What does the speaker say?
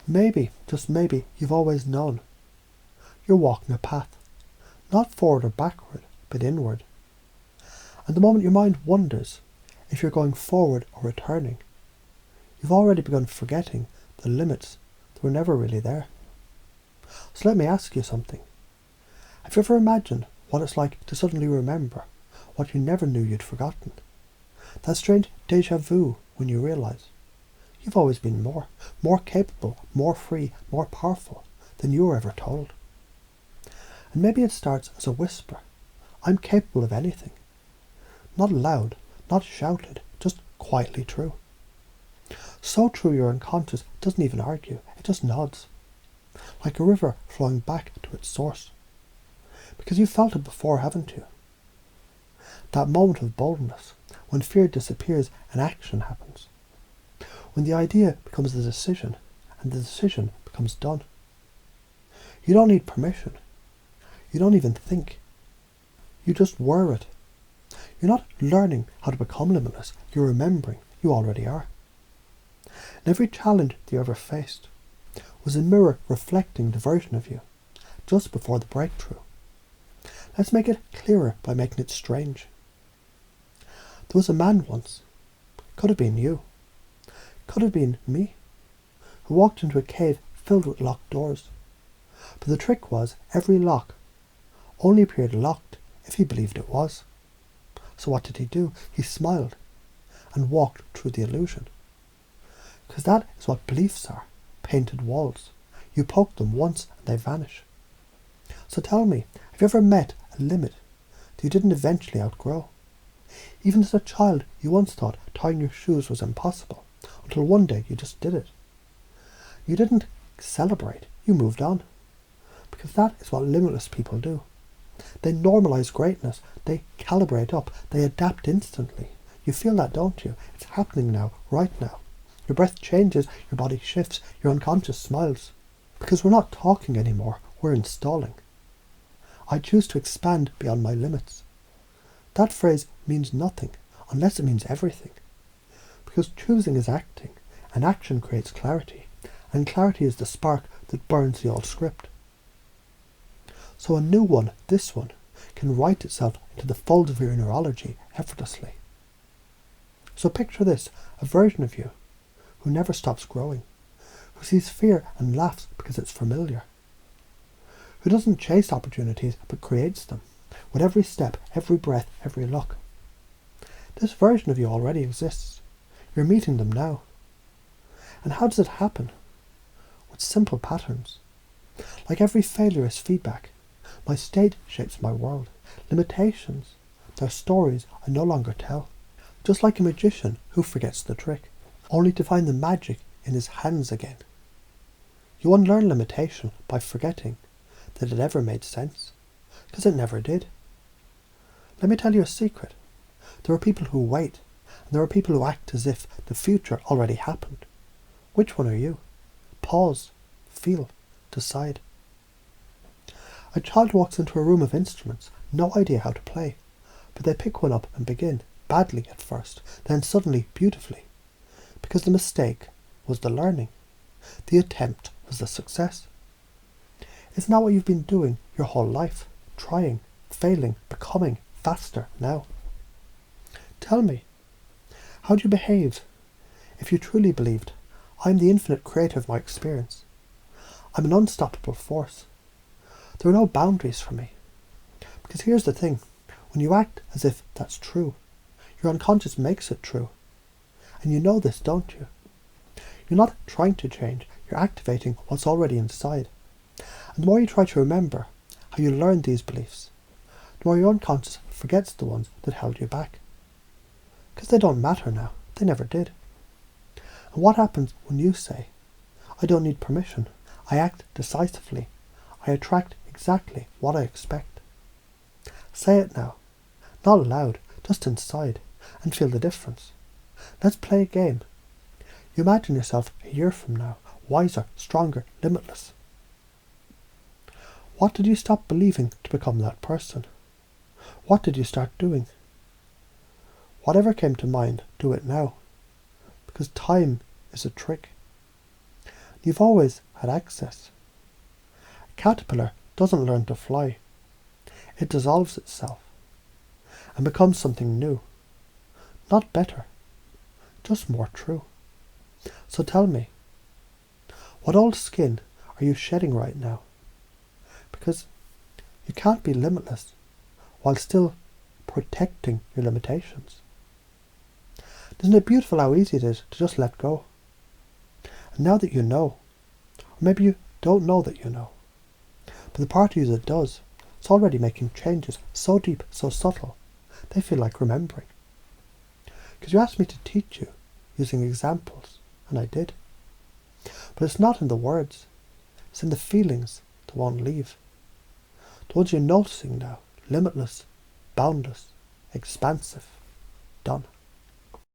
Maybe, just maybe, you've always known. You're walking a path, not forward or backward, but inward. And the moment your mind wonders if you're going forward or returning, you've already begun forgetting the limits that were never really there. So let me ask you something. Have you ever imagined what it's like to suddenly remember what you never knew you'd forgotten? That strange déjà vu when you realise you've always been more capable, more free, more powerful than you were ever told. And maybe it starts as a whisper. I'm capable of anything. Not loud, not shouted, just quietly true. So true your unconscious doesn't even argue, it just nods. Like a river flowing back to its source. Because you've felt it before, haven't you? That moment of boldness, when fear disappears and action happens. When the idea becomes the decision, and the decision becomes done. You don't need permission. You don't even think. You just were it. You're not learning how to become limitless. You're remembering you already are. And every challenge that you ever faced was a mirror reflecting the version of you just before the breakthrough. Let's make it clearer by making it strange. There was a man once, could have been you, could have been me, who walked into a cave filled with locked doors. But the trick was every lock only appeared locked if he believed it was. So what did he do? He smiled and walked through the illusion. Because that is what beliefs are, painted walls. You poke them once and they vanish. So tell me, have you ever met a limit that you didn't eventually outgrow? Even as a child, you once thought tying your shoes was impossible, until one day you just did it. You didn't celebrate, you moved on. Because that is what limitless people do. They normalize greatness, they calibrate up, they adapt instantly. You feel that, don't you? It's happening now, right now. Your breath changes, your body shifts, your unconscious smiles. Because we're not talking anymore, we're installing. I choose to expand beyond my limits. That phrase means nothing, unless it means everything. Because choosing is acting, and action creates clarity, and clarity is the spark that burns the old script. So a new one, this one, can write itself into the folds of your neurology effortlessly. So picture this, a version of you who never stops growing, who sees fear and laughs because it's familiar, who doesn't chase opportunities but creates them, with every step, every breath, every look. This version of you already exists. You're meeting them now. And how does it happen? With simple patterns. Like every failure is feedback. My state shapes my world. Limitations, they're stories I no longer tell. Just like a magician who forgets the trick, only to find the magic in his hands again. You unlearn limitation by forgetting that it ever made sense, because it never did. Let me tell you a secret. There are people who wait, and there are people who act as if the future already happened. Which one are you? Pause, feel, decide. A child walks into a room of instruments, no idea how to play, but they pick one up and begin, badly at first, then suddenly beautifully, because the mistake was the learning. The attempt was the success. Isn't that what you've been doing your whole life? Trying, failing, becoming faster now. Tell me, how do you behave if you truly believed, I'm the infinite creator of my experience. I'm an unstoppable force. There are no boundaries for me. Because here's the thing, when you act as if that's true, your unconscious makes it true. And you know this, don't you? You're not trying to change, you're activating what's already inside. And the more you try to remember how you learned these beliefs, the more your unconscious forgets the ones that held you back. Because they don't matter now, they never did. And what happens when you say, I don't need permission, I act decisively, I attract exactly what I expect? Say it now, not loud, just inside, and feel the difference. Let's play a game. You imagine yourself a year from now, wiser, stronger, limitless. What did you stop believing to become that person? What did you start doing? Whatever came to mind, do it now. Because time is a trick. You've always had access. A caterpillar doesn't learn to fly. It dissolves itself and becomes something new. Not better, just more true. So tell me, what old skin are you shedding right now? Because you can't be limitless while still protecting your limitations. Isn't it beautiful how easy it is to just let go? And now that you know, or maybe you don't know that you know, but the part of you that does, it's already making changes so deep, so subtle, they feel like remembering. Because you asked me to teach you using examples, and I did. But it's not in the words, it's in the feelings that won't leave. The ones you're noticing now, limitless, boundless, expansive, done.